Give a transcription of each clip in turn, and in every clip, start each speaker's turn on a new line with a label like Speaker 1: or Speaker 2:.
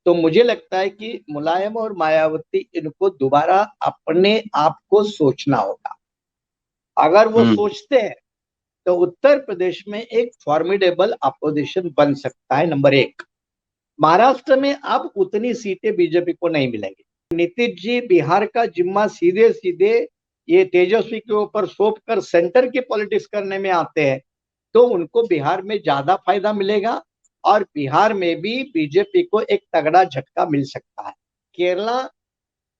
Speaker 1: तो मुझे लगता है कि मुलायम और मायावती इनको दोबारा अपने आप को सोचना होगा। अगर वो सोचते हैं तो उत्तर प्रदेश में एक फॉर्मिडेबल अपोजिशन बन सकता है, नंबर एक। महाराष्ट्र में अब उतनी सीटें बीजेपी को नहीं मिलेंगी। नीतीश जी बिहार का जिम्मा सीधे सीधे ये तेजस्वी के ऊपर सौंप कर सेंटर की पॉलिटिक्स करने में आते हैं, तो उनको बिहार में ज्यादा फायदा मिलेगा और बिहार में भी बीजेपी को एक तगड़ा झटका मिल सकता है। केरला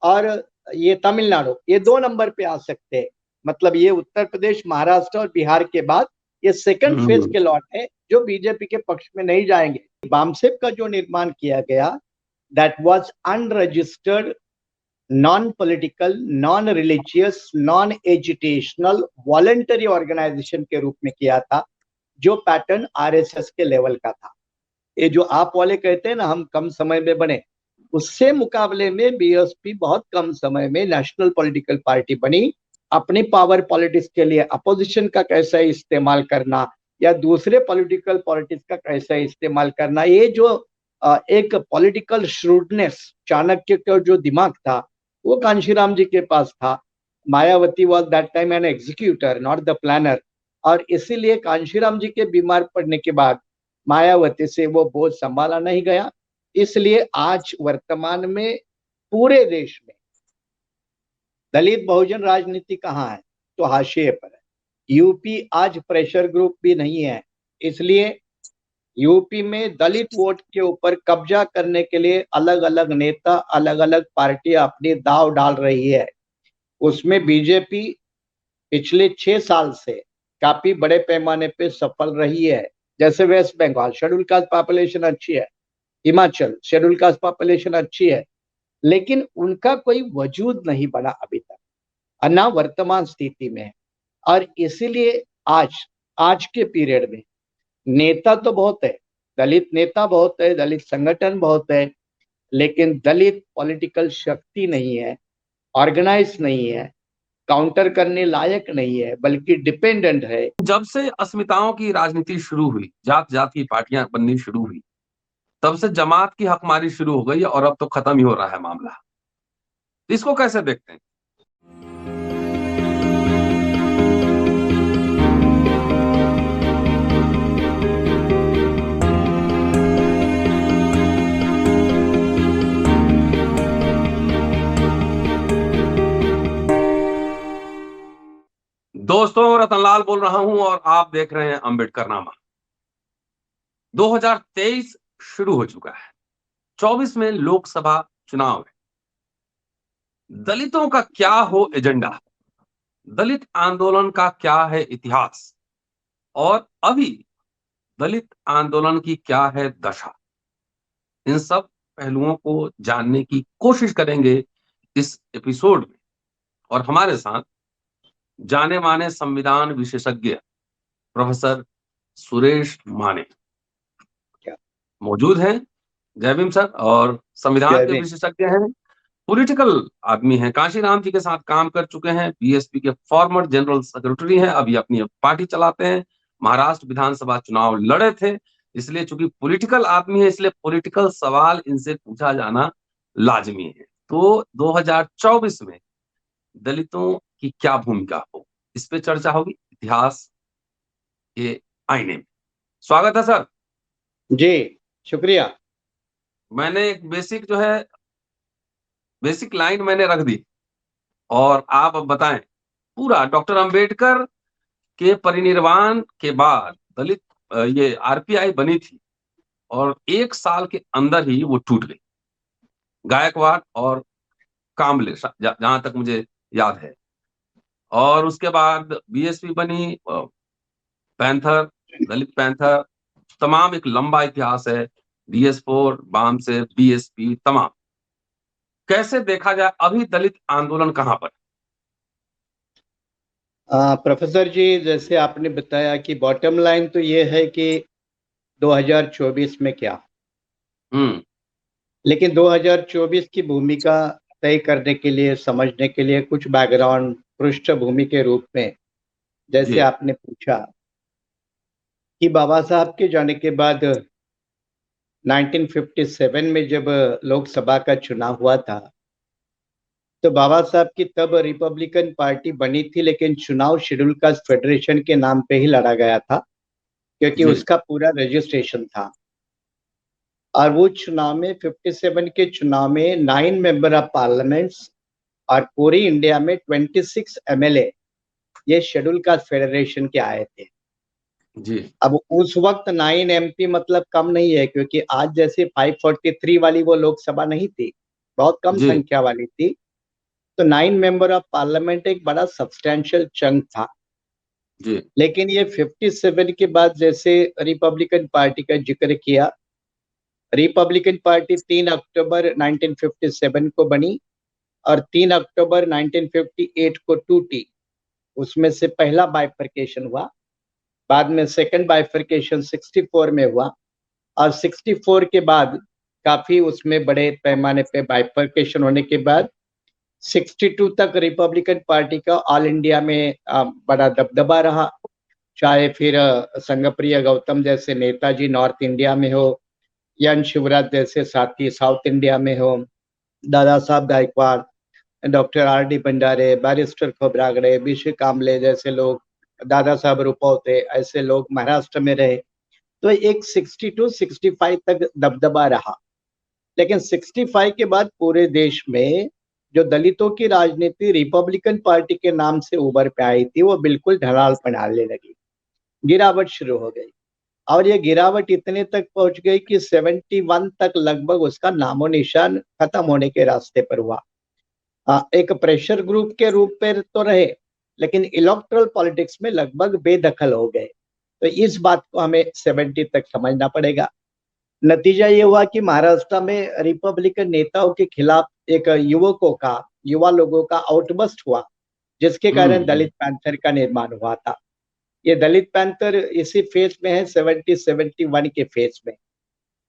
Speaker 1: और ये तमिलनाडु ये 2 नंबर पे आ सकते हैं। मतलब ये उत्तर प्रदेश, महाराष्ट्र और बिहार के बाद ये सेकंड फेज के लॉट है जो बीजेपी के पक्ष में नहीं जाएंगे। बामसेप का जो निर्माण किया गया, that was unregistered, non political, non religious, non educational, voluntary organisation के रूप में किया था, जो पैटर्न आरएसएस के लेवल का था। ये जो आप वाले कहते हैं ना हम कम समय में बने, उससे मुकाबले में बीएसपी बहुत कम समय में नेशनल पॉलिटिकल पार्टी बनी। अपनी पावर पॉलिटिक्स के लिए अपोजिशन का कैसा इस्तेमाल करना या दूसरे पॉलिटिकल पॉलिटिक्स का कैसा इस्तेमाल करना, ये जो एक पॉलिटिकल श्रूडनेस, चाणक्य का जो दिमाग था वो कांशीराम जी के पास था। Mayawati was that time an executor, not the planner, और इसीलिए कांशीराम जी के बीमार पड़ने के बाद मायावती से वो बोझ संभाला नहीं गया। इसलिए आज वर्तमान में पूरे देश में दलित बहुजन राजनीति कहाँ है, तो हाशिए पर है। यूपी आज प्रेशर ग्रुप भी नहीं है, इसलिए यूपी में दलित वोट के ऊपर कब्जा करने के लिए अलग अलग नेता, अलग अलग पार्टियां अपनी दाव डाल रही है। उसमें बीजेपी पिछले 6 साल से काफी बड़े पैमाने पे सफल रही है। जैसे West Bengal schedule caste population अच्छी है, हिमाचल शेड्यूल कास्ट पॉपुलेशन अच्छी है, लेकिन उनका कोई वजूद नहीं बना अभी तक, ना वर्तमान स्थिति में। और इसीलिए आज आज के पीरियड में नेता तो बहुत है, दलित नेता बहुत है, दलित संगठन बहुत है, लेकिन दलित पॉलिटिकल शक्ति नहीं है, ऑर्गेनाइज नहीं है, काउंटर करने लायक नहीं है, बल्कि डिपेंडेंट है।
Speaker 2: जब से अस्मिताओं की राजनीति शुरू हुई, जात जात की पार्टियां बननी शुरू हुई, तब से जमात की हकमारी शुरू हो गई और अब तो खत्म ही हो रहा है मामला। इसको कैसे देखते हैं? दोस्तों, रतनलाल बोल रहा हूं और आप देख रहे हैं अम्बेडकरनामा। 2023 शुरू हो चुका है। 24 में लोकसभा चुनाव है। दलितों का क्या हो एजेंडा, दलित आंदोलन का क्या है इतिहास, और अभी दलित आंदोलन की क्या है दशा, इन सब पहलुओं को जानने की कोशिश करेंगे इस एपिसोड में। और हमारे साथ जाने माने संविधान विशेषज्ञ प्रोफेसर सुरेश माने मौजूद हैं। जय भीम सर। और संविधान के विशेषज्ञ हैं, पॉलिटिकल आदमी हैं, कांशीराम जी के साथ काम कर चुके हैं, बीएसपी के फॉर्मर जनरल सेक्रेटरी हैं, अभी अपनी पार्टी चलाते हैं, महाराष्ट्र विधानसभा चुनाव लड़े थे। इसलिए चूंकि पॉलिटिकल आदमी है, इसलिए पॉलिटिकल सवाल इनसे पूछा जाना लाजमी है। तो 2024 में दलितों की क्या भूमिका हो, इस पे चर्चा होगी, इतिहास के आईने में। स्वागत है सर।
Speaker 1: जी शुक्रिया।
Speaker 2: मैंने एक बेसिक लाइन मैंने रख दी और आप अब बताएं। पूरा डॉक्टर अंबेडकर के परिनिर्वाण के बाद दलित ये आरपीआई बनी थी और 1 साल के अंदर ही वो टूट गई, गायकवाड़ और कांबले जहां तक मुझे याद है। और उसके बाद बीएसपी बनी, पैंथर, दलित पैंथर, तमाम एक लंबा इतिहास है, डीएस4, वाम से बीएसपी, तमाम। कैसे देखा जाए अभी दलित आंदोलन कहां पर?
Speaker 1: प्रोफेसर जी, जैसे आपने बताया कि बॉटम लाइन तो ये है कि 2024 में क्या, लेकिन 2024 की भूमिका तय करने के लिए, समझने के लिए कुछ बैकग्राउंड, पृष्ठभूमि के रूप में, जैसे आपने पूछा कि बाबा साहब के जाने के बाद 1957 में जब लोकसभा का चुनाव हुआ था, तो बाबा साहब की तब रिपब्लिकन पार्टी बनी थी, लेकिन चुनाव शेड्यूल कास्ट फेडरेशन के नाम पे ही लड़ा गया था, क्योंकि
Speaker 2: जी
Speaker 1: उसका पूरा रजिस्ट्रेशन था। और वो चुनाव में 57 के चुनाव में 9 मेंबर ऑफ पार्लियामेंट्स और पूरी इंडिया में 26 एमएलए ये शेड्यूल कास्ट फेडरेशन के आए थे।
Speaker 2: जी
Speaker 1: अब उस वक्त 9 एमपी मतलब कम नहीं है, क्योंकि आज जैसे 543 वाली वो लोकसभा नहीं थी, बहुत कम
Speaker 2: जी
Speaker 1: संख्या वाली थी। तो 9 मेंबर ऑफ पार्लियामेंट एक बड़ा सब्सटैंशियल चंक था।
Speaker 2: जी
Speaker 1: लेकिन ये 57 के बाद जैसे रिपब्लिकन पार्टी का जिक्र किया, रिपब्लिकन पार्टी 3 अक्टूबर 1957 को बनी और 3 अक्टूबर 1958 को टूटी। उसमें से पहला बाइफरकेशन हुआ, बाद में सेकंड बाइफरकेशन 64 में हुआ, और 64 के बाद काफी उसमें बड़े पैमाने पे बाइफरकेशन होने के बाद 62 तक रिपब्लिकन पार्टी का ऑल इंडिया में बड़ा दबदबा रहा। चाहे फिर संगप्रिय गौतम जैसे नेताजी नॉर्थ इंडिया में हो, एन शिवराज जैसे साथी साउथ इंडिया में हो, Dada Saheb Gaekwad, doctor R D भंडारे, बैरिस्टर खोब्रागड़े, बीसी कामले जैसे लोग, दादा साहब रुपौते, ऐसे लोग महाराष्ट्र में रहे। तो एक 62 65 तक दबदबा रहा। लेकिन 65 के बाद पूरे देश में जो दलितों की राजनीति रिपब्लिकन पार्टी के नाम से उभर पे आई थी, वो बिल्कुल ढलाल पड़ने लगी, गिरावट शुरू हो गई। और ये गिरावट इतने तक पहुंच गई कि 71 तक लगभग उसका नामो निशान खत्म होने के रास्ते पर हुआ। एक प्रेशर ग्रुप के रूप में तो रहे, लेकिन इलेक्टोरल पॉलिटिक्स में लगभग बेदखल हो गए। तो इस बात को हमें 70 तक समझना पड़ेगा। नतीजा ये हुआ कि महाराष्ट्र में रिपब्लिकन नेताओं के खिलाफ एक युवा लोगों का आउटबस्ट हुआ, जिसके कारण
Speaker 2: हम्म
Speaker 1: दलित पैंथर का निर्माण हुआ था। ये दलित पैंथर इसी फेज में है, 71 के फेज में।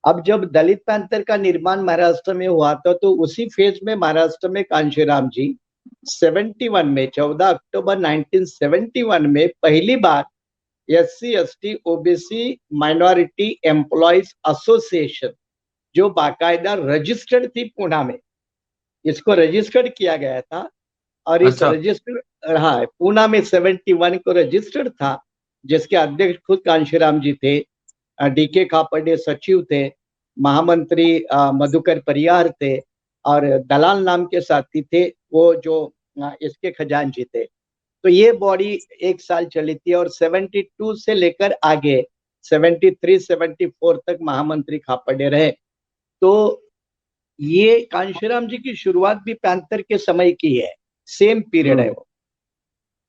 Speaker 1: अब जब दलित पैंथर का निर्माण महाराष्ट्र में हुआ था, तो उसी फेज में महाराष्ट्र में कांशीराम जी 71 में 14 अक्टूबर 1971 में पहली बार SC ST OBC minority employees association, जो बाकायदा रजिस्टर्ड थी पूना में, इसको रजिस्टर्ड किया गया था। और इस
Speaker 2: अच्छा
Speaker 1: रजिस्टर्ड, हाँ, पूना में 71 को रजिस्टर्ड था, जिसके अध्यक्ष खुद कांशीराम जी थे, DK खापर्डे सचिव थे, महामंत्री मधुकर परियार थे, और दलाल नाम के साथी थे वो जो इसके खजांची थे। तो ये बॉडी एक साल चली थी, और 72 से लेकर आगे 73 74 तक महामंत्री खापर्डे रहे। तो ये कांशीराम जी की शुरुआत भी पैंथर के समय की है, सेम पीरियड है
Speaker 2: हम्म
Speaker 1: वो।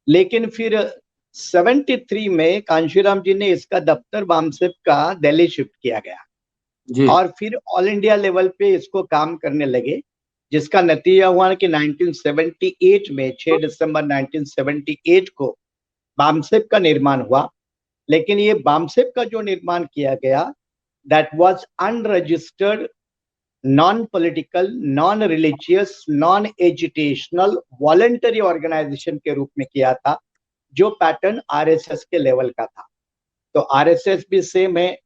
Speaker 1: लेकिन फिर 73 में कांशीराम जी ने इसका दफ्तर बामसेप का दिल्ली शिफ्ट किया गया,
Speaker 2: जी
Speaker 1: और फिर ऑल इंडिया लेवल पे इसको काम करने लगे, जिसका नतीजा हुआ कि 1978 में 6 दिसंबर 1978 को बामसेप का निर्माण हुआ। लेकिन ये बामसेप का जो निर्माण किया गया, that was unregistered, non political, non religious, non educational, voluntary organisation के रूप में किया था, जो पैटर्न RSS के लेवल का था। तो RSS भी सेम है,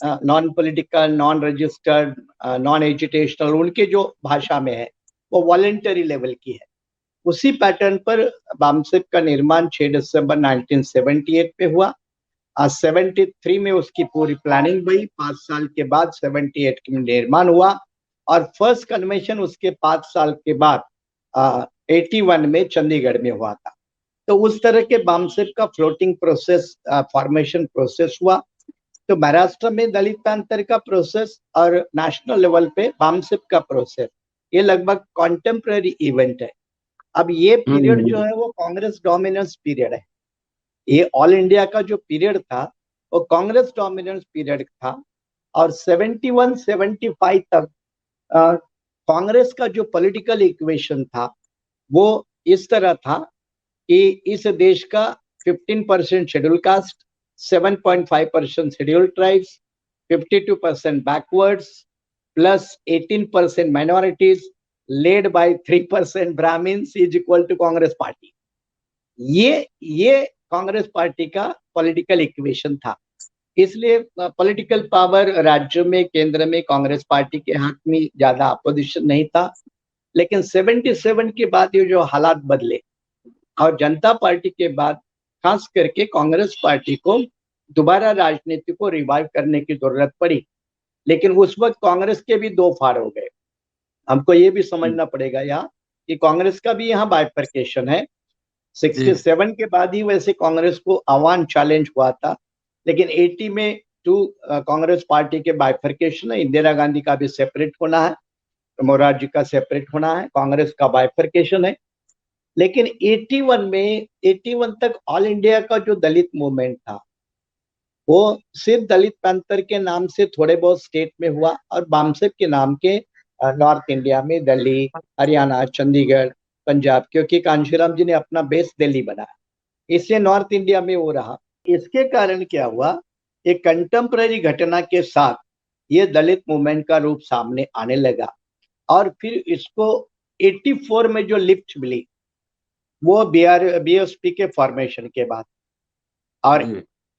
Speaker 1: non political, non registered, non educational, उनके जो भाषा में है वो वॉलंटरी लेवल की है। उसी पैटर्न पर बामसेप का निर्माण 6 दिसंबर 1978 में हुआ। 73 में उसकी पूरी प्लानिंग हुई, 5 साल के बाद 78 में निर्माण हुआ, और फर्स्ट कन्वेंशन उसके 5 साल के बाद 81 में चंडीगढ़ में हुआ था। तो उस तरह के बामसेप का फ्लोटिंग प्रोसेस, फॉर्मेशन प्रोसेस हुआ। तो महाराष्ट्र में दलित पैंथर का प्रोसेस और नेशनल लेवल पे बामसेप का प्रोसेस, ये लगभग कॉन्टेम्पररी इवेंट है। अब ये पीरियड जो
Speaker 2: हम्म
Speaker 1: है वो कांग्रेस डोमिनेंस पीरियड है। ये ऑल इंडिया का जो पीरियड था वो कांग्रेस डोमिनेंस पीरियड था। और 71 75 तक कांग्रेस का जो पॉलिटिकल इक्वेशन था वो इस तरह था कि इस देश का 15% schedule caste, 7.5% schedule tribes, 52% backwards, plus 18% minorities, led by 3% Brahmins is equal to Congress party. ये कांग्रेस पार्टी का पॉलिटिकल इक्वेशन था। इसलिए पॉलिटिकल पावर राज्य में, केंद्र में कांग्रेस पार्टी के हाथ में ज्यादा अपोजिशन नहीं था। लेकिन 77 के बाद ये जो हालात बदले और जनता पार्टी के बाद खास करके कांग्रेस पार्टी को दोबारा राजनीति को रिवाइव करने की जरूरत पड़ी। लेकिन उस वक्त कांग्रेस के भी दो फाड़ हो गए। हमको ये भी समझना पड़ेगा यहाँ कि कांग्रेस का भी यहाँ बाइफरकेशन है। 67 के बाद ही वैसे कांग्रेस को आह्वान चैलेंज हुआ था, लेकिन 80 में कांग्रेस पार्टी के बाइफरकेशन है। इंदिरा गांधी का भी सेपरेट होना है, मोरारजी का सेपरेट होना है, कांग्रेस का बाइफरकेशन है। लेकिन 81 तक ऑल इंडिया का जो दलित मूवमेंट था वो सिर्फ दलित पैंथर के नाम से थोड़े बहुत स्टेट में हुआ और बामसेब के नाम के नॉर्थ इंडिया में दिल्ली, हरियाणा, चंडीगढ़, पंजाब, क्योंकि कांशीराम जी ने अपना बेस दिल्ली बनाया, इसलिए नॉर्थ इंडिया में वो रहा। इसके कारण क्या हुआ, एक कंटेम्पररी घटना के साथ ये दलित मूवमेंट का रूप सामने आने लगा और फिर इसको 84 में जो लिफ्ट मिली वो बीएसपी के फॉर्मेशन के बाद, और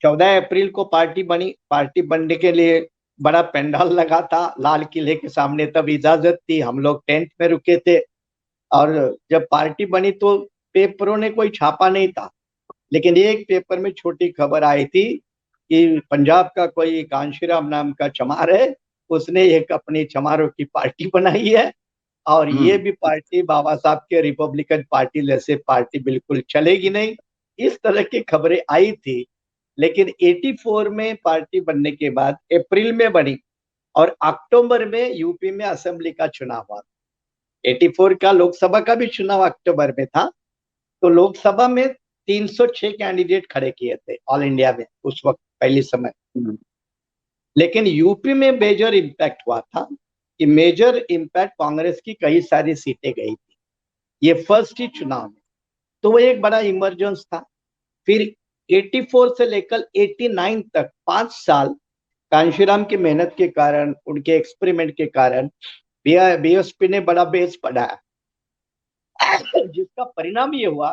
Speaker 1: 14 अप्रैल को पार्टी बनी। पार्टी बनने के लिए बड़ा पंडाल लगा था लाल किले के सामने, तब इजाजत थी, हम लोग टेंट में रुके थे। और जब पार्टी बनी तो पेपरों ने कोई छापा नहीं था, लेकिन एक पेपर में छोटी खबर आई थी कि पंजाब का कोई कांशीराम नाम का चमार है, उसने एक अपनी चमारों की पार्टी बनाई है और ये भी पार्टी बाबा साहब के रिपब्लिकन पार्टी जैसे पार्टी बिल्कुल चलेगी नहीं। इस तरह की खबरें आई थी। लेकिन 84 में पार्टी बनने के बाद अप्रैल में बनी और अक्टूबर में यूपी में असेंबली का चुनाव हुआ। 84 का लोकसभा का भी चुनाव अक्टूबर में था। तो लोकसभा में 306 कैंडिडेट खड़े किए थे ऑल इंडिया में उस वक्त पहले समय। लेकिन यूपी में मेजर इम्पैक्ट हुआ था कि मेजर इम्पैक्ट कांग्रेस की कई सारी सीटें गई थी ये फर्स्ट ही चुनाव में, तो वो एक बड़ा इमरजेंस था। फिर 84 से लेकर 89 तक 5 साल कांशीराम की मेहनत के कारण, उनके एक्सपेरिमेंट के कारण बीएसपी ने बड़ा बेस बढ़ाया, जिसका परिणाम ये हुआ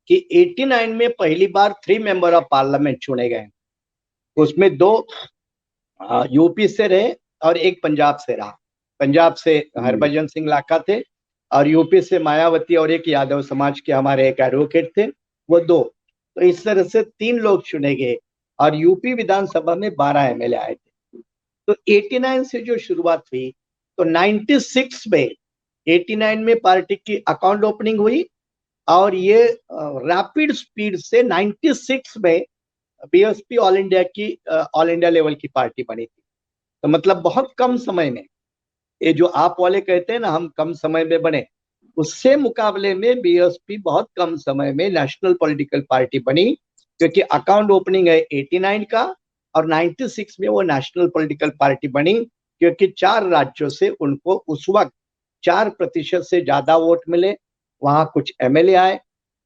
Speaker 1: कि 89 में पहली बार 3 मेंबर ऑफ पार्लियामेंट चुने गए। उसमें 2 यूपी से रहे और एक पंजाब से रहा। पंजाब से हरभजन सिंह लाखा थे और यूपी से मायावती और एक यादव समाज के हमारे एक एडवोकेट थे, वो 2। तो इस तरह से 3 लोग चुने गए और यूपी विधानसभा में 12 एमएलए आए थे। तो 89 से जो शुरुआत हुई तो 96 में 89 में पार्टी की अकाउंट ओपनिंग हुई और ये रैपिड स्पीड से 96 में बीएसपी ऑल इंडिया लेवल की पार्टी बनी थी। तो मतलब बहुत कम समय में, ये जो आप वाले कहते हैं ना हम कम समय में बने, उससे मुकाबले में बीएसपी बहुत कम समय में नेशनल पॉलिटिकल पार्टी बनी, क्योंकि अकाउंट ओपनिंग है 89 का और 96 में वो नेशनल पॉलिटिकल पार्टी बनी, क्योंकि 4 राज्यों से उनको उस वक्त 4% से ज्यादा वोट मिले, वहां कुछ एमएलए आए।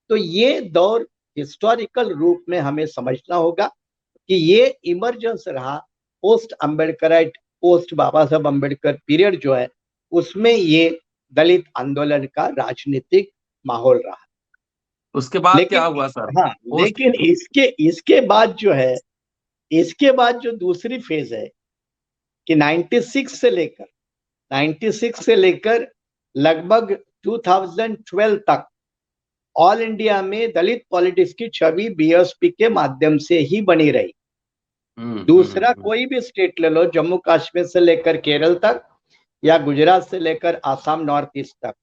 Speaker 1: तो ये दौर हिस्टोरिकल रूप में हमें समझना होगा कि ये इमरजेंस रहा पोस्ट अम्बेडकराइट, पोस्ट बाबा साहब अम्बेडकर पीरियड जो है, उसमें ये दलित आंदोलन का राजनीतिक माहौल रहा।
Speaker 2: उसके बाद क्या हुआ सर?
Speaker 1: हाँ, लेकिन इसके बाद जो है, इसके बाद जो दूसरी फेज है कि 96 से लेकर लगभग 2012 तक ऑल इंडिया में दलित पॉलिटिक्स की छवि बीएसपी के माध्यम से ही बनी रही। दूसरा कोई भी स्टेट ले लो, जम्मू कश्मीर से लेकर केरल तक या गुजरात से लेकर आसाम नॉर्थ ईस्ट तक,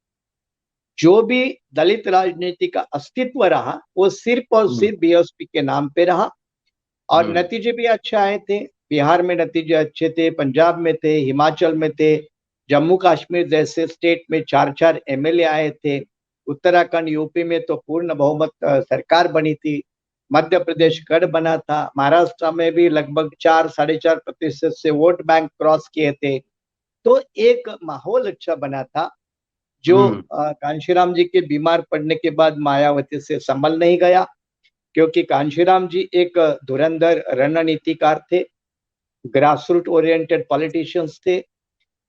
Speaker 1: जो भी दलित राजनीति का अस्तित्व रहा वो सिर्फ और सिर्फ बीएसपी के नाम पे रहा और नतीजे भी अच्छे आए थे। बिहार में नतीजे अच्छे थे, पंजाब में थे, हिमाचल में थे, जम्मू कश्मीर जैसे स्टेट में 4-4 एमएलए आए थे, उत्तराखंड यूपी में तो पूर्ण बहुमत सरकार बनी थी, मध्य प्रदेश गढ़ बना था, महाराष्ट्र में भी लगभग 4-4.5% से वोट बैंक क्रॉस किए थे। तो एक माहौल अच्छा बना था जो कांशीराम जी के बीमार पड़ने के बाद मायावती से संभल नहीं गया, क्योंकि कांशीराम जी एक धुरंधर रणनीतिकार थे, ग्रासरूट ओरिएंटेड पॉलिटिशियंस थे,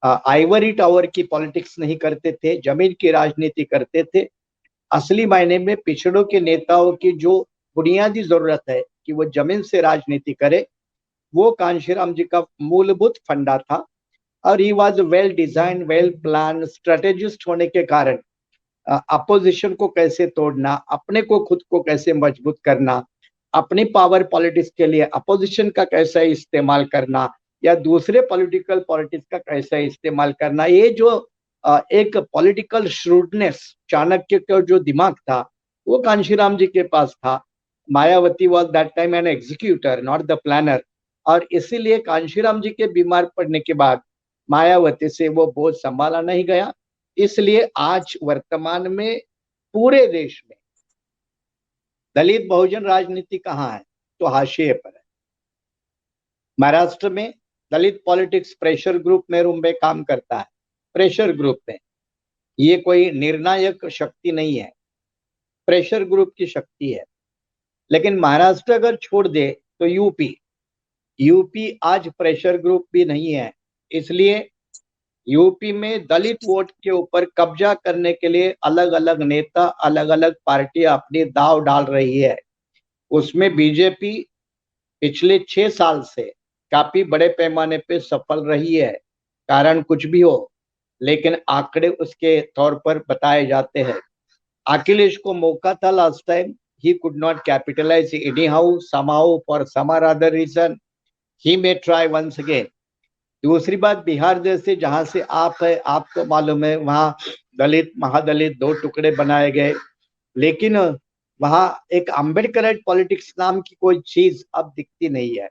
Speaker 1: आइवरी टावर की पॉलिटिक्स नहीं करते थे, जमीन की राजनीति करते थे। असली मायने में पिछड़ों के नेताओं की जो बुनियादी जरूरत है कि वो जमीन से राजनीति करे, वो कांशीराम जी का मूलभूत फंडा था। और he was well design, well plan, strategist होने के कारण अपोजिशन को कैसे तोड़ना, अपने को खुद को कैसे मजबूत करना, अपनी पावर पॉलिटिक्स के लिए अपोजिशन का कैसा इस्तेमाल करना, या दूसरे पॉलिटिकल पॉलिटिक्स का कैसा इस्तेमाल करना, ये जो एक पॉलिटिकल श्रूडनेस, चाणक्य का जो दिमाग था, वो कांशीराम जी के पास था। Mayawati was that time an executor, not the planner. और इसीलिए कांशीराम जी के बीमार पड़ने के बाद मायावती से वो बोझ संभाला नहीं गया। इसलिए आज वर्तमान में पूरे देश में दलित बहुजन राजनीति कहाँ है, तो हाशिए पर है। महाराष्ट्र में दलित पॉलिटिक्स प्रेशर ग्रुप में रूम में काम करता है, प्रेशर ग्रुप में। ये कोई निर्णायक शक्ति नहीं है, प्रेशर ग्रुप की शक्ति है। लेकिन महाराष्ट्र अगर छोड़ दे तो यूपी आज प्रेशर ग्रुप भी नहीं है। इसलिए यूपी में दलित वोट के ऊपर कब्जा करने के लिए अलग अलग नेता, अलग अलग पार्टियां अपनी दाव डाल रही है। उसमें बीजेपी पिछले 6 साल से काफी बड़े पैमाने पे सफल रही है। कारण कुछ भी हो, लेकिन आंकड़े उसके तौर पर बताए जाते हैं। अखिलेश को मौका था last time, he could not capitalise anyhow, somehow, for some or other reason he may try once again. दूसरी बात, बिहार जैसे जहां से आप है, आपको मालूम है वहां दलित महादलित 2 टुकड़े बनाए गए। लेकिन वहां एक अम्बेडकराइट पॉलिटिक्स नाम की कोई चीज अब दिखती नहीं है।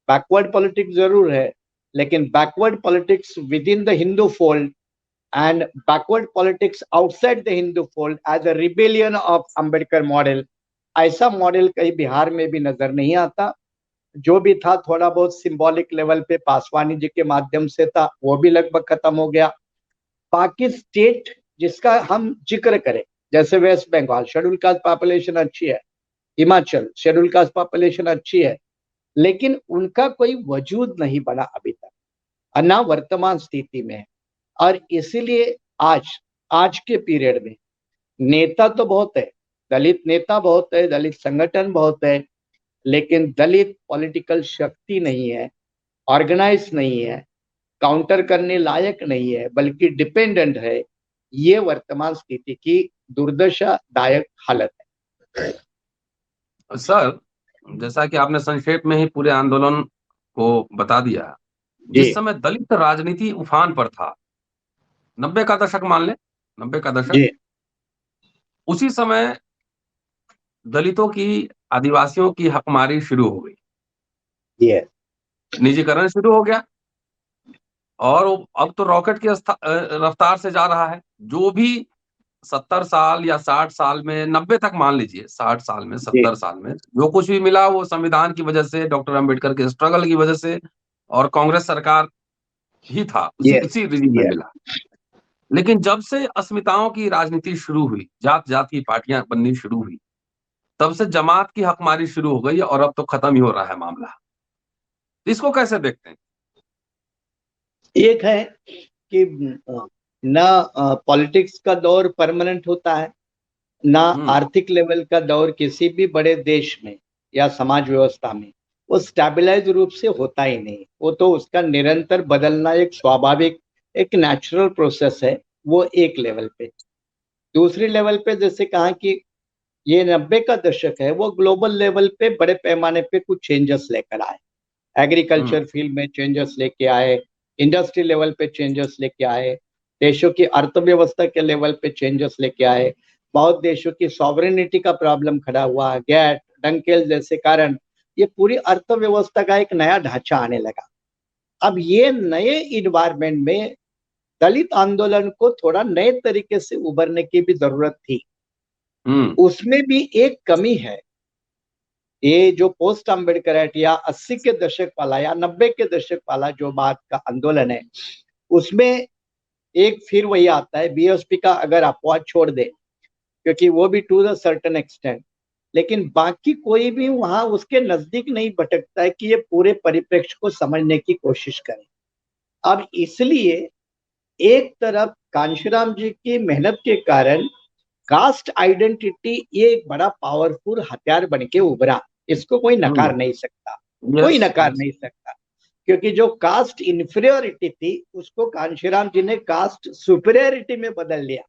Speaker 1: बैकवर्ड पॉलिटिक्स जरूर है, लेकिन backward politics within the Hindu fold and backward politics outside the Hindu fold as a rebellion of Ambedkar model, ऐसा मॉडल कहीं बिहार में भी नजर नहीं आता। जो भी था थोड़ा बहुत सिंबॉलिक लेवल पे पासवानी जी के माध्यम से था, वो भी लगभग खत्म हो गया। बाकी स्टेट जिसका हम जिक्र करें, जैसे West Bengal schedule caste population अच्छी है, हिमाचल शेड्यूल कास्ट पॉपुलेशन अच्छी है, लेकिन उनका कोई वजूद नहीं बना अभी तक, ना वर्तमान स्थिति में है। और इसीलिए आज के पीरियड में नेता तो बहुत है, दलित नेता बहुत है, दलित संगठन बहुत है, लेकिन दलित पॉलिटिकल शक्ति नहीं है, ऑर्गेनाइज नहीं है, काउंटर करने लायक नहीं है, बल्कि डिपेंडेंट है। ये वर्तमान स्थिति की दुर्दशादायक हालत है।
Speaker 2: सर, जैसा कि आपने संक्षेप में ही पूरे आंदोलन को बता दिया, जिस समय दलित राजनीति उफान पर था, 90 का दशक मान ले, 90 का दशक, उसी समय दलितों की, आदिवासियों की हकमारी शुरू हो गई, निजीकरण शुरू हो गया, और अब तो रॉकेट की रफ्तार से जा रहा है। जो भी 70 साल या 60 साल में, 90 तक मान लीजिए, 60 साल में, 70 साल में जो कुछ भी मिला वो संविधान की वजह से, डॉक्टर अंबेडकर के स्ट्रगल की वजह से, और कांग्रेस सरकार ही था, उसी रिजीम में मिला। लेकिन जब से अस्मिताओं की राजनीति शुरू हुई, जात जात की पार्टियां बननी शुरू हुई, तब से जमात की हकमारी शुरू हो गई, और अब तो खत्म ही हो रहा है मामला। इसको कैसे देखते हैं?
Speaker 1: एक है कि ना पॉलिटिक्स का दौर परमानेंट होता है, ना आर्थिक लेवल का दौर किसी भी बड़े देश में या समाज व्यवस्था में वो स्टेबलाइज रूप से होता ही नहीं। वो तो उसका निरंतर बदलना एक स्वाभाविक, एक नेचुरल प्रोसेस है, वो एक लेवल पे। दूसरी लेवल पे जैसे कहा कि ये 90 का दशक है, वो ग्लोबल लेवल पे बड़े पैमाने पे कुछ चेंजेस लेकर आए। एग्रीकल्चर फील्ड में चेंजेस लेके आए, इंडस्ट्री लेवल पे चेंजेस लेके आए, देशों की अर्थव्यवस्था के लेवल पे चेंजेस लेके आए। बहुत देशों की सॉवरेनिटी का प्रॉब्लम खड़ा हुआ, गैट, डंकेल जैसे कारण ये पूरी अर्थव्यवस्था का एक नया ढांचा आने लगा। अब ये नए इन्वायरमेंट में दलित आंदोलन को थोड़ा नए तरीके से उभरने की भी जरूरत थी। उसमें भी एक कमी है, ये जो पोस्ट अम्बेडकर या 80 के दशक वाला या 90 के दशक वाला जो बात का आंदोलन है, उसमें एक फिर वही आता है, बीएसपी का अगर अपवाद छोड़ दे, क्योंकि वो भी टू द सर्टेन एक्सटेंट, लेकिन बाकी कोई भी वहां उसके नजदीक नहीं भटकता है कि ये पूरे परिप्रेक्ष्य को समझने की कोशिश करे। अब इसलिए एक तरफ कांशीराम जी की मेहनत के कारण कास्ट आइडेंटिटी ये एक बड़ा पावरफुल हथियार बन के उभरा, इसको कोई नकार नहीं सकता। कोई
Speaker 2: यस
Speaker 1: नकार
Speaker 2: यस।
Speaker 1: नहीं सकता, क्योंकि जो कास्ट इंफीरियोरिटी थी उसको कांशीराम जी ने कास्ट सुपीरियरिटी में बदल लिया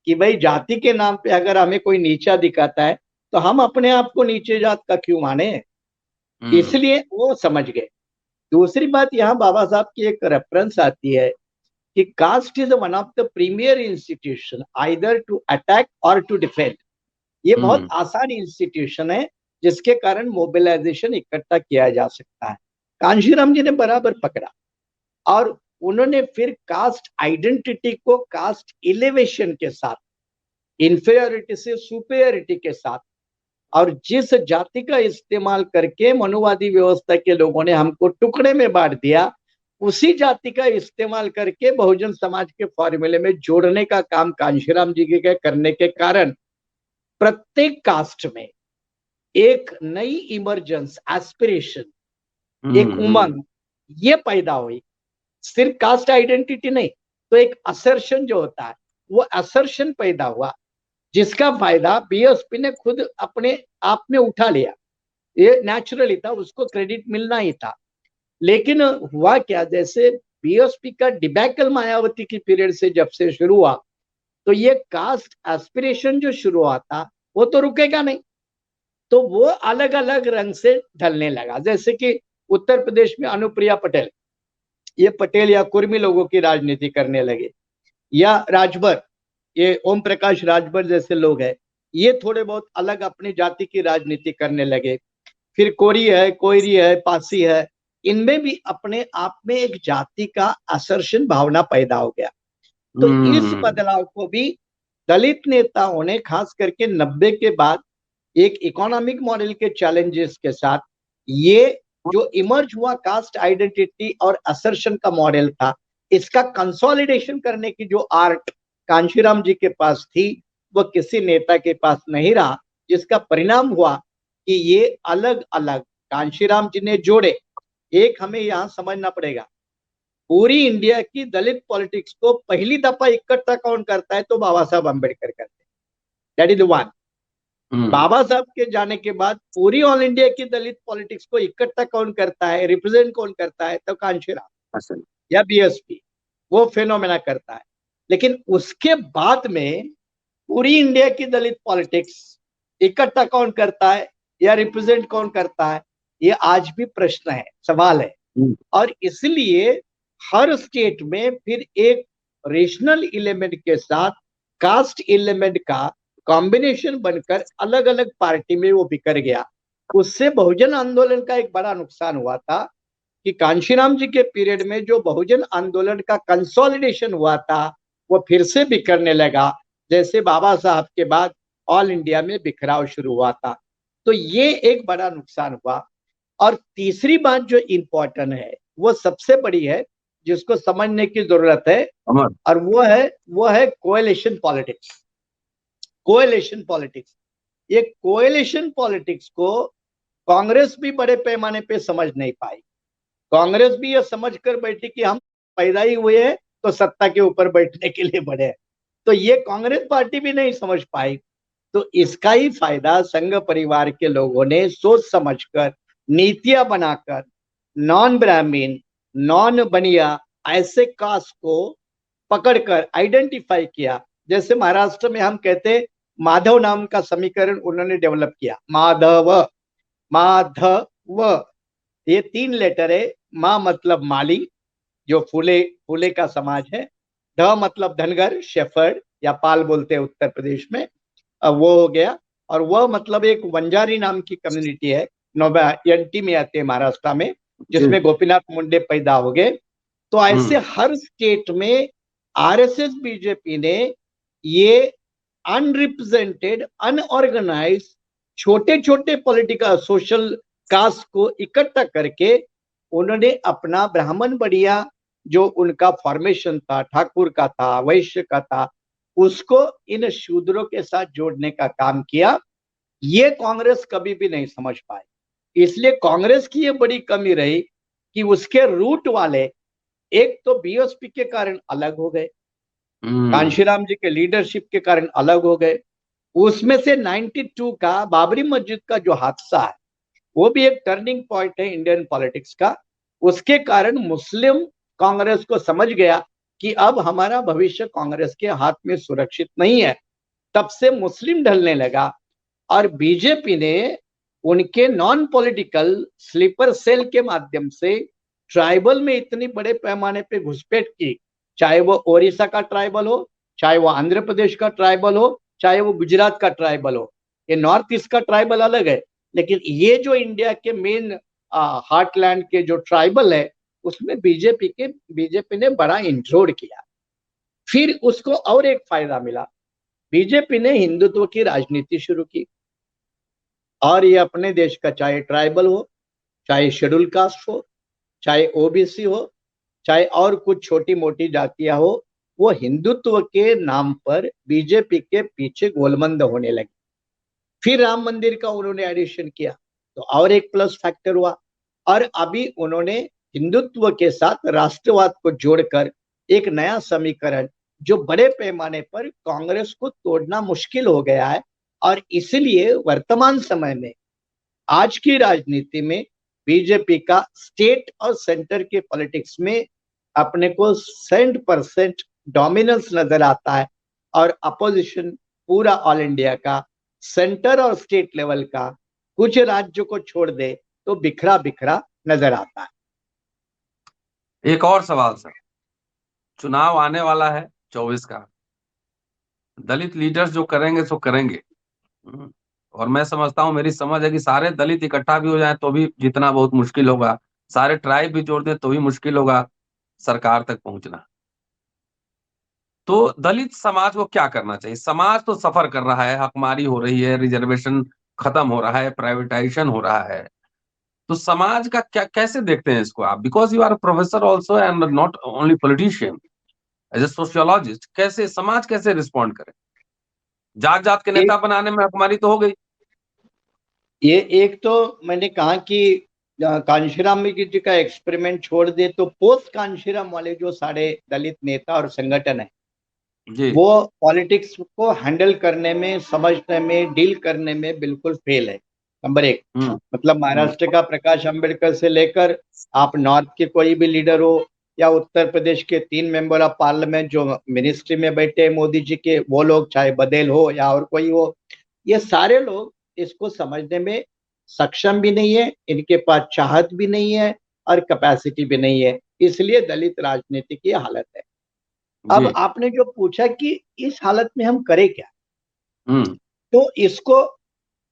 Speaker 1: कि भाई जाति के नाम पे अगर हमें कोई नीचा दिखाता है तो हम अपने आप को नीचे जात का क्यों माने, इसलिए वो समझ गए। दूसरी बात यहाँ बाबा साहब की एक रेफरेंस आती है कि caste is one of the premier institution either to attack or to defend. ये बहुत आसान इंस्टीट्यूशन है जिसके कारण मोबिलाइजेशन इकट्ठा किया जा सकता है। कांशीराम जी ने बराबर पकड़ा और उन्होंने फिर कास्ट आइडेंटिटी को कास्ट इलेवेशन के साथ, इंफीरियोरिटी से सुपीरियरिटी के साथ, और जिस जाति का इस्तेमाल करके मनुवादी व्यवस्था के लोगों ने हमको टुकड़े में बांट दिया, उसी जाति का इस्तेमाल करके बहुजन समाज के फॉर्मूले में जोड़ने का काम कांशीराम जी के करने के कारण प्रत्येक कास्ट में एक नई इमरजेंस, एस्पिरेशन, एक उमंग ये पैदा हुई। सिर्फ कास्ट आइडेंटिटी नहीं, तो एक असर्शन जो होता है वो असर्शन पैदा हुआ, जिसका फायदा बीएसपी ने खुद अपने आप में उठा लिया। ये नेचुरली था, उसको क्रेडिट मिलना ही था। लेकिन हुआ क्या, जैसे बीएसपी का डिबैकल मायावती की पीरियड से जब से शुरू हुआ, तो ये कास्ट एस्पिरेशन जो शुरू हुआ था वो तो रुकेगा नहीं, तो वो अलग अलग रंग से ढलने लगा। जैसे कि उत्तर प्रदेश में अनुप्रिया पटेल, ये पटेल या कुर्मी लोगों की राजनीति करने लगे, या राजभर, ये ओम प्रकाश राजभर जैसे लोग हैं, ये थोड़े बहुत अलग अपनी जाति की राजनीति करने लगे। फिर कोरी है, कोयरी है, पासी है, इनमें भी अपने आप में एक जाति का असर्शन भावना पैदा हो गया। तो इस बदलाव को भी दलित नेताओं ने खास करके 90 के बाद एक इकोनॉमिक मॉडल के चैलेंजेस के साथ, ये जो इमर्ज हुआ कास्ट आइडेंटिटी और असर्शन का मॉडल था, इसका कंसोलिडेशन करने की जो आर्ट कांशीराम जी के पास थी वो किसी नेता के पास नहीं रहा, जिसका परिणाम हुआ कि ये अलग अलग कांशीराम जी ने जोड़े। एक हमें यहाँ समझना पड़ेगा, पूरी इंडिया की दलित पॉलिटिक्स को पहली दफा इकट्ठा कौन करता है तो बाबा साहब अम्बेडकर करते हैं, दैट इज द वन। बाबा साहब के जाने के बाद पूरी ऑल इंडिया की दलित पॉलिटिक्स को इकट्ठा कौन करता है, रिप्रेजेंट कौन करता है, तो कांशीराम या बीएसपी, वो फेनोमेना करता है। लेकिन उसके बाद में पूरी इंडिया की दलित पॉलिटिक्स इकट्ठा कौन करता है या रिप्रेजेंट कौन करता है, ये आज भी प्रश्न है, सवाल है। और इसलिए हर स्टेट में फिर एक रीजनल एलिमेंट के साथ कास्ट एलिमेंट का कॉम्बिनेशन बनकर अलग अलग पार्टी में वो बिखर गया। उससे बहुजन आंदोलन का एक बड़ा नुकसान हुआ था कि कांशीराम जी के पीरियड में जो बहुजन आंदोलन का कंसोलिडेशन हुआ था वो फिर से बिखरने लगा, जैसे बाबा साहब के बाद ऑल इंडिया में बिखराव शुरू हुआ था। तो ये एक बड़ा नुकसान हुआ। और तीसरी बात जो इंपॉर्टेंट है, वो सबसे बड़ी है, जिसको समझने की जरूरत है, और वो है कोएलिशन पॉलिटिक्स। कोएलिशन पॉलिटिक्स, ये कोएलिशन पॉलिटिक्स को कांग्रेस भी बड़े पैमाने पे समझ नहीं पाई। कांग्रेस भी ये समझ कर बैठी कि हम पैदा ही हुए हैं तो सत्ता के ऊपर बैठने के लिए बड़े हैं, तो ये कांग्रेस पार्टी भी नहीं समझ पाई। तो इसका ही फायदा संघ परिवार के लोगों ने सोच समझकर नीतियां बनाकर नॉन ब्राह्मीण, नॉन बनिया ऐसे कास्ट को पकड़कर आइडेंटिफाई किया। जैसे महाराष्ट्र में हम कहते माधव नाम का समीकरण उन्होंने डेवलप किया, माधव, माधव, ये 3 लेटर है। माँ मतलब माली, जो फूले फूले का समाज है। ध मतलब धनगर, शेफर्ड या पाल बोलते हैं उत्तर प्रदेश में, वो हो गया। और वह मतलब एक वंजारी नाम की कम्युनिटी है, एनटी में आते हैं महाराष्ट्र में, जिसमें गोपीनाथ मुंडे पैदा हो गए। तो ऐसे हर स्टेट में आरएसएस बीजेपी ने ये अनरिप्रेजेंटेड, अनऑर्गेनाइज्ड, छोटे छोटे पॉलिटिकल सोशल कास्ट को इकट्ठा करके उन्होंने अपना ब्राह्मण बढ़िया जो उनका फॉर्मेशन था, ठाकुर का था, वैश्य का था, उसको इन शूद्रों के साथ जोड़ने का काम किया। ये कांग्रेस कभी भी नहीं समझ पाई। इसलिए कांग्रेस की ये बड़ी कमी रही कि उसके रूट वाले एक तो बीएसपी के कारण अलग हो गए, कांशीराम जी के लीडरशिप के कारण अलग हो गए। उसमें से 92 का बाबरी मस्जिद का जो हादसा है, वो भी एक टर्निंग पॉइंट है इंडियन पॉलिटिक्स का। उसके कारण मुस्लिम कांग्रेस को समझ गया कि अब हमारा भविष्य कांग्रेस के हाथ में सुरक्षित नहीं है। तब से मुस्लिम ढलने लगा और बीजेपी ने उनके नॉन पॉलिटिकल स्लीपर सेल के माध्यम से ट्राइबल में इतनी बड़े पैमाने पे घुसपैठ की, चाहे वो ओडिशा का ट्राइबल हो, चाहे वो आंध्र प्रदेश का ट्राइबल हो, चाहे वो गुजरात का ट्राइबल हो। ये नॉर्थ ईस्ट का ट्राइबल अलग है, लेकिन ये जो इंडिया के मेन हार्टलैंड के जो ट्राइबल है, उसमें बीजेपी ने बड़ा इंट्रोड किया। फिर उसको और एक फायदा मिला, बीजेपी ने हिंदुत्व की राजनीति शुरू की और ये अपने देश का चाहे ट्राइबल हो, चाहे शेड्यूल कास्ट हो, चाहे ओबीसी हो, चाहे और कुछ छोटी मोटी जातियां हो, वो हिंदुत्व के नाम पर बीजेपी के पीछे गोलमंद होने लगी। फिर राम मंदिर का उन्होंने एडिशन किया तो और एक प्लस फैक्टर हुआ, और अभी उन्होंने हिंदुत्व के साथ राष्ट्रवाद को जोड़कर एक नया समीकरण जो बड़े पैमाने पर कांग्रेस को तोड़ना मुश्किल हो गया है। और इसलिए वर्तमान समय में आज की राजनीति में बीजेपी का स्टेट और सेंटर के पॉलिटिक्स में अपने को 100% डोमिनेंस नजर आता है, और अपोजिशन पूरा ऑल इंडिया का, सेंटर और स्टेट लेवल का कुछ राज्यों को छोड़ दे तो बिखरा बिखरा नजर आता है।
Speaker 2: एक और सवाल सर, चुनाव आने वाला है 24 का, दलित लीडर्स जो करेंगे सो करेंगे, और मैं समझता हूं, मेरी समझ है कि सारे दलित इकट्ठा भी हो जाए तो भी जितना बहुत मुश्किल होगा, सारे ट्राइब भी जोड़ दें तो भी मुश्किल होगा सरकार तक पहुंचना। तो दलित समाज को क्या करना चाहिए? समाज तो सफर कर रहा है, हकमारी हो रही है, रिजर्वेशन खत्म हो रहा है, प्राइवेटाइजेशन हो रहा है, तो समाज का क्या, कैसे देखते हैं इसको आप? Because you are professor also and not only politician, as a sociologist, कैसे समाज कैसे रिस्पॉन्ड करे? जात जात के नेता बनाने में हकमारी तो हो गई।
Speaker 1: ये एक तो मैंने कहा कि कांशीराम जी का एक्सपेरिमेंट छोड़ दे तो पोस्ट कांशीराम वाले जो सारे दलित नेता और संगठन है
Speaker 2: जी।
Speaker 1: वो पॉलिटिक्स को हैंडल करने में, समझने में, डील करने में बिल्कुल फेल है। नंबर एक, मतलब महाराष्ट्र का प्रकाश अंबेडकर से लेकर आप नॉर्थ के कोई भी लीडर हो, या उत्तर प्रदेश के 3 मेंबर ऑफ पार्लियामेंट जो मिनिस्ट्री में बैठे मोदी जी के, वो लोग, चाहे बघेल हो या और कोई हो, ये सारे लोग इसको समझने में सक्षम भी नहीं है, इनके पास चाहत भी नहीं है और कैपेसिटी भी नहीं है। इसलिए दलित राजनीति की हालत है। अब आपने जो पूछा कि इस हालत में हम करें क्या, तो इसको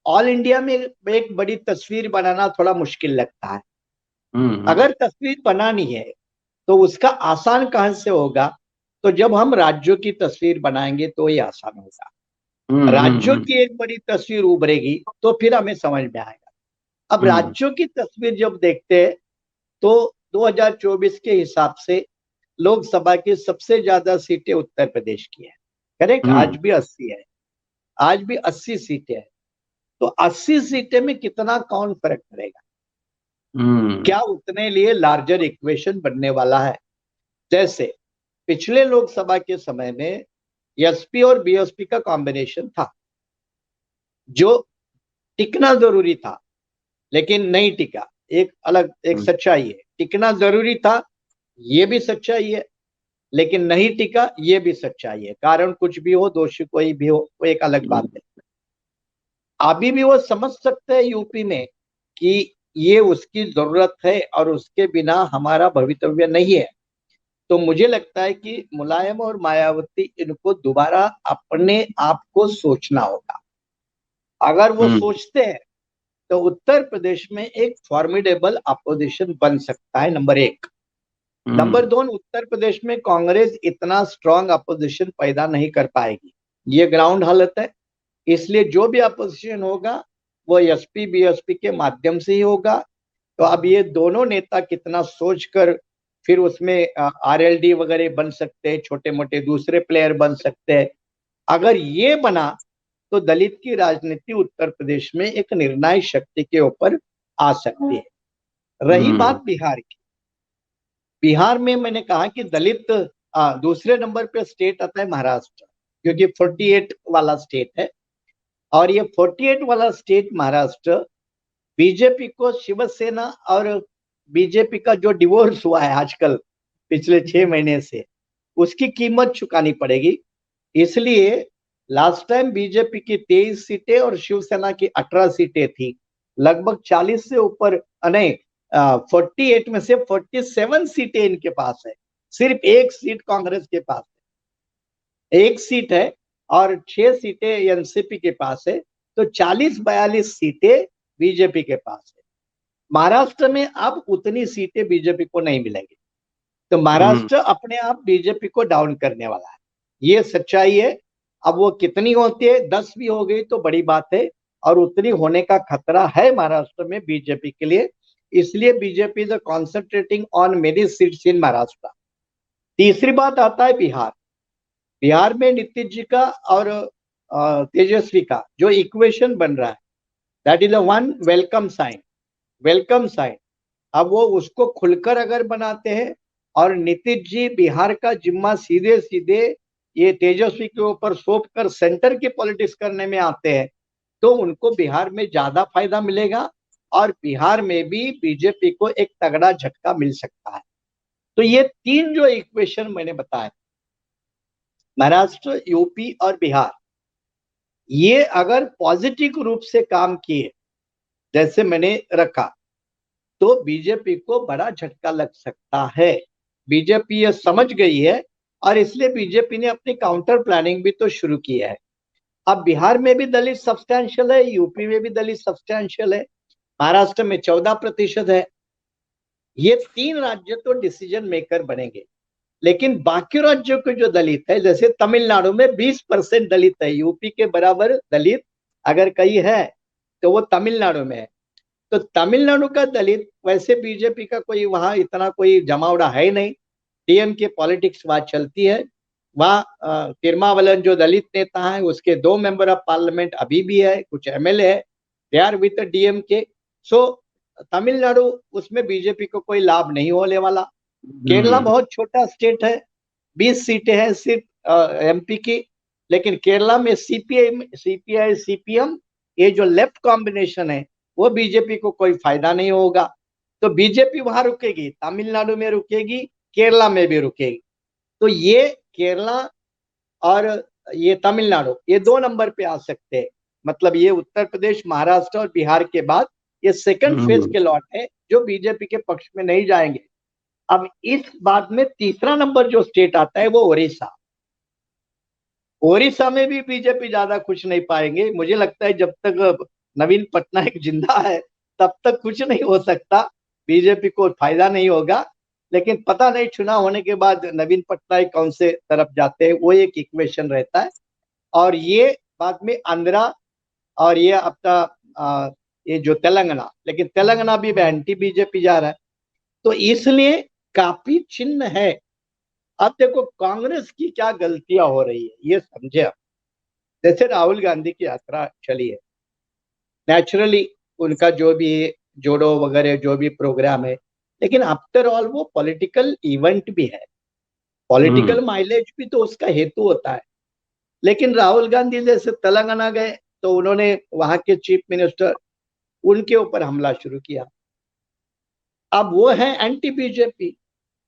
Speaker 1: ऑल इंडिया में एक बड़ी तस्वीर बनाना थोड़ा मुश्किल लगता है। अगर तस्वीर बनानी है तो उसका आसान कहां से होगा? तो जब हम राज्यों की तस्वीर बनाएंगे तो ये आसान होगा। राज्यों की एक बड़ी तस्वीर उभरेगी तो फिर हमें समझ में आएगा। अब राज्यों की तस्वीर जब देखते हैं तो 2024 के हिसाब से लोकसभा की सबसे ज्यादा सीटें उत्तर प्रदेश की है, करेक्ट? आज भी 80 है, आज भी 80 सीटें हैं। तो 80 सीटें में कितना कौन फर्क करेगा? क्या उतने लिए लार्जर इक्वेशन बनने वाला है? जैसे पिछले लोकसभा के समय में एसपी और बीएसपी का कॉम्बिनेशन था जो टिकना जरूरी था लेकिन नहीं टिका। एक अलग एक सच्चाई है, टिकना जरूरी था ये भी सच्चाई है, लेकिन नहीं टिका ये भी सच्चाई है। कारण कुछ भी हो, दोषी कोई भी हो, वो एक अलग बात है। अभी भी वो समझ सकते हैं यूपी में कि ये उसकी जरूरत है और उसके बिना हमारा भवितव्य नहीं है। तो मुझे लगता है कि मुलायम और मायावती, इनको दोबारा अपने आप को सोचना होगा। अगर वो सोचते हैं तो उत्तर प्रदेश में एक फॉर्मिडेबल अपोजिशन बन सकता है, नंबर एक। नंबर दो, उत्तर प्रदेश में कांग्रेस इतना स्ट्रांग अपोजिशन पैदा नहीं कर पाएगी, ये ग्राउंड हालत है। इसलिए जो भी अपोजिशन होगा वो एसपी बीएसपी के माध्यम से ही होगा। तो अब ये दोनों नेता कितना सोचकर फिर उसमें आरएलडी वगैरह बन सकते हैं, छोटे मोटे दूसरे प्लेयर बन सकते हैं। अगर ये बना तो दलित की राजनीति उत्तर प्रदेश में एक निर्णायक शक्ति के ऊपर आ सकती है। रही बात बिहार की, बिहार में मैंने कहा कि दलित दूसरे नंबर पे स्टेट आता है महाराष्ट्र, क्योंकि 48 वाला स्टेट है। और ये 48 वाला स्टेट महाराष्ट्र बीजेपी को शिवसेना और बीजेपी का जो डिवोर्स हुआ है आजकल पिछले 6 महीने से, उसकी कीमत चुकानी पड़ेगी। इसलिए लास्ट टाइम बीजेपी की 23 सीटें और शिवसेना की 18 सीटें थी। लगभग 40 से ऊपर, नहीं, 48 में से 47 सीटें इनके पास है। सिर्फ एक सीट कांग्रेस के पास है, एक सीट है, और 6 सीटें एनसीपी के पास है। तो 40-42 सीटें बीजेपी के पास है। महाराष्ट्र में अब उतनी सीटें बीजेपी को नहीं मिलेंगी, तो महाराष्ट्र अपने आप बीजेपी को डाउन करने वाला है, ये सच्चाई है। अब वो कितनी होती है, 10 भी हो गई तो बड़ी बात है, और उतनी होने का खतरा है महाराष्ट्र में बीजेपी के लिए। इसलिए BJP is concentrating on many seats in Maharashtra. तीसरी बात आता है बिहार। बिहार में नीतीश जी का और तेजस्वी का जो इक्वेशन बन रहा है, that is a one welcome sign, welcome sign. अब वो उसको खुलकर अगर बनाते हैं और नीतीश जी बिहार का जिम्मा सीधे सीधे ये तेजस्वी के ऊपर सौंप कर सेंटर की पॉलिटिक्स करने में आते हैं, तो उनको बिहार में ज्यादा फायदा मिलेगा, और बिहार में भी बीजेपी को एक तगड़ा झटका मिल सकता है। तो ये तीन जो इक्वेशन मैंने बताए, महाराष्ट्र, यूपी और बिहार, ये अगर पॉजिटिव रूप से काम किए जैसे मैंने रखा, तो बीजेपी को बड़ा झटका लग सकता है। बीजेपी ये समझ गई है, और इसलिए बीजेपी ने अपनी काउंटर प्लानिंग भी तो शुरू की है। अब बिहार में भी दलित सब्सटैंशियल है, यूपी में भी दलित सब्सटैंशियल है, महाराष्ट्र में 14% है। ये तीन राज्य तो डिसीजन मेकर बनेंगे, लेकिन बाकी राज्यों के जो दलित है, जैसे तमिलनाडु में 20% दलित है, यूपी के बराबर दलित अगर कहीं है तो वो तमिलनाडु में है। तो तमिलनाडु का दलित, वैसे बीजेपी का कोई वहां इतना कोई जमावड़ा है नहीं, डीएम के पॉलिटिक्स वहां चलती है। वहां तिरमावलन जो दलित नेता है, उसके 2 मेंबर ऑफ पार्लियामेंट अभी भी है, कुछ एमएलए है, दे आर विद डीएम के। सो तमिलनाडु, उसमें बीजेपी को कोई लाभ नहीं होने वाला। केरला बहुत छोटा स्टेट है, 20 सीटें हैं सिर्फ एमपी की, लेकिन केरला में सीपीआई सीपीएम, ये जो लेफ्ट कॉम्बिनेशन है, वो बीजेपी को कोई फायदा नहीं होगा। तो बीजेपी वहां रुकेगी, तमिलनाडु में रुकेगी, केरला में भी रुकेगी। तो ये केरला और ये तमिलनाडु, ये 2 नंबर पे आ सकते हैं। मतलब ये उत्तर प्रदेश, महाराष्ट्र और बिहार के बाद ये सेकंड फेज के लॉट है जो बीजेपी के पक्ष में नहीं जाएंगे। अब इस बात में तीसरा नंबर जो स्टेट आता है वो ओडिशा। ओडिशा में भी बीजेपी ज्यादा खुश नहीं पाएंगे। मुझे लगता है जब तक नवीन पटनायक जिंदा है तब तक कुछ नहीं हो सकता, बीजेपी को फायदा नहीं होगा। लेकिन पता नहीं चुनाव होने के बाद नवीन पटनायक कौन से तरफ जाते हैं, वो एक इक्वेशन रहता है। और ये बाद में आंध्रा, और ये अपना ये जो तेलंगाना, लेकिन तेलंगाना भी एंटी बीजेपी जा रहा है। तो इसलिए काफी चिन्ह है। अब देखो कांग्रेस की क्या गलतियां हो रही है ये समझे आप। जैसे राहुल गांधी की यात्रा चली है, नेचुरली उनका जो भी जोड़ो वगैरह जो भी प्रोग्राम है, लेकिन आफ्टर ऑल वो पॉलिटिकल इवेंट भी है, पॉलिटिकल माइलेज भी तो उसका हेतु होता है। लेकिन राहुल गांधी जैसे तेलंगाना गए तो उन्होंने वहां के चीफ मिनिस्टर, उनके ऊपर हमला शुरू किया। अब वो है एंटी बीजेपी।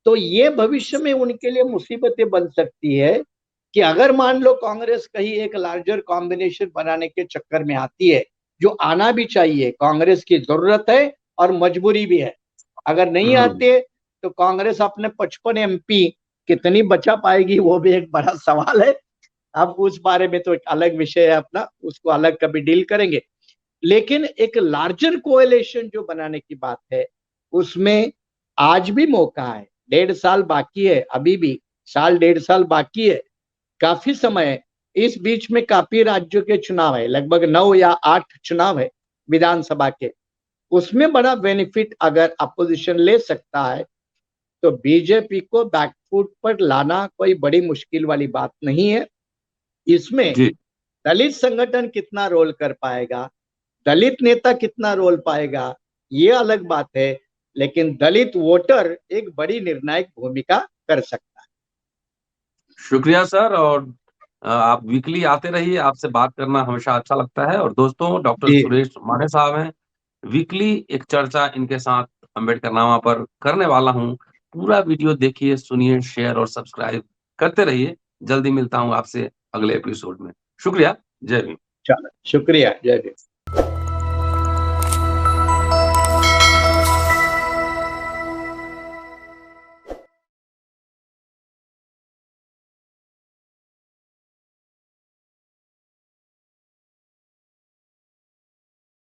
Speaker 1: तो ये भविष्य में उनके लिए मुसीबतें बन सकती है कि अगर मान लो कांग्रेस कहीं एक लार्जर कॉम्बिनेशन बनाने के चक्कर में आती है, जो आना भी चाहिए, कांग्रेस की जरूरत है और मजबूरी भी है। अगर नहीं आते तो कांग्रेस अपने 55 एमपी कितनी बचा पाएगी, वो भी एक बड़ा सवाल है। अब उस बारे में तो एक अलग विषय है अपना, उसको अलग कभी डील करेंगे। लेकिन एक लार्जर कोएलिशन जो बनाने की बात है, उसमें आज भी मौका है। 1.5 साल बाकी है, अभी भी साल 1.5 साल बाकी है, काफी समय है। इस बीच में काफी राज्यों के चुनाव है, लगभग 9 या 8 चुनाव है विधानसभा के। उसमें बड़ा बेनिफिट अगर अपोजिशन ले सकता है तो बीजेपी को बैकफुट पर लाना कोई बड़ी मुश्किल वाली बात नहीं है। इसमें दलित संगठन कितना रोल कर पाएगा, दलित नेता कितना रोल पाएगा, ये अलग बात है। लेकिन दलित वोटर एक बड़ी निर्णायक भूमिका कर सकता है।
Speaker 2: शुक्रिया सर, और आप वीकली आते रहिए, आपसे बात करना हमेशा अच्छा लगता है। और दोस्तों, डॉक्टर सुरेश माने साहब हैं, वीकली एक चर्चा इनके साथ अम्बेडकरनामा पर करने वाला हूं। पूरा वीडियो देखिए, सुनिए, शेयर और सब्सक्राइब करते रहिए। जल्दी मिलता हूं आपसे अगले एपिसोड में। शुक्रिया। जय भीम।
Speaker 1: चलो, शुक्रिया। जय भीम।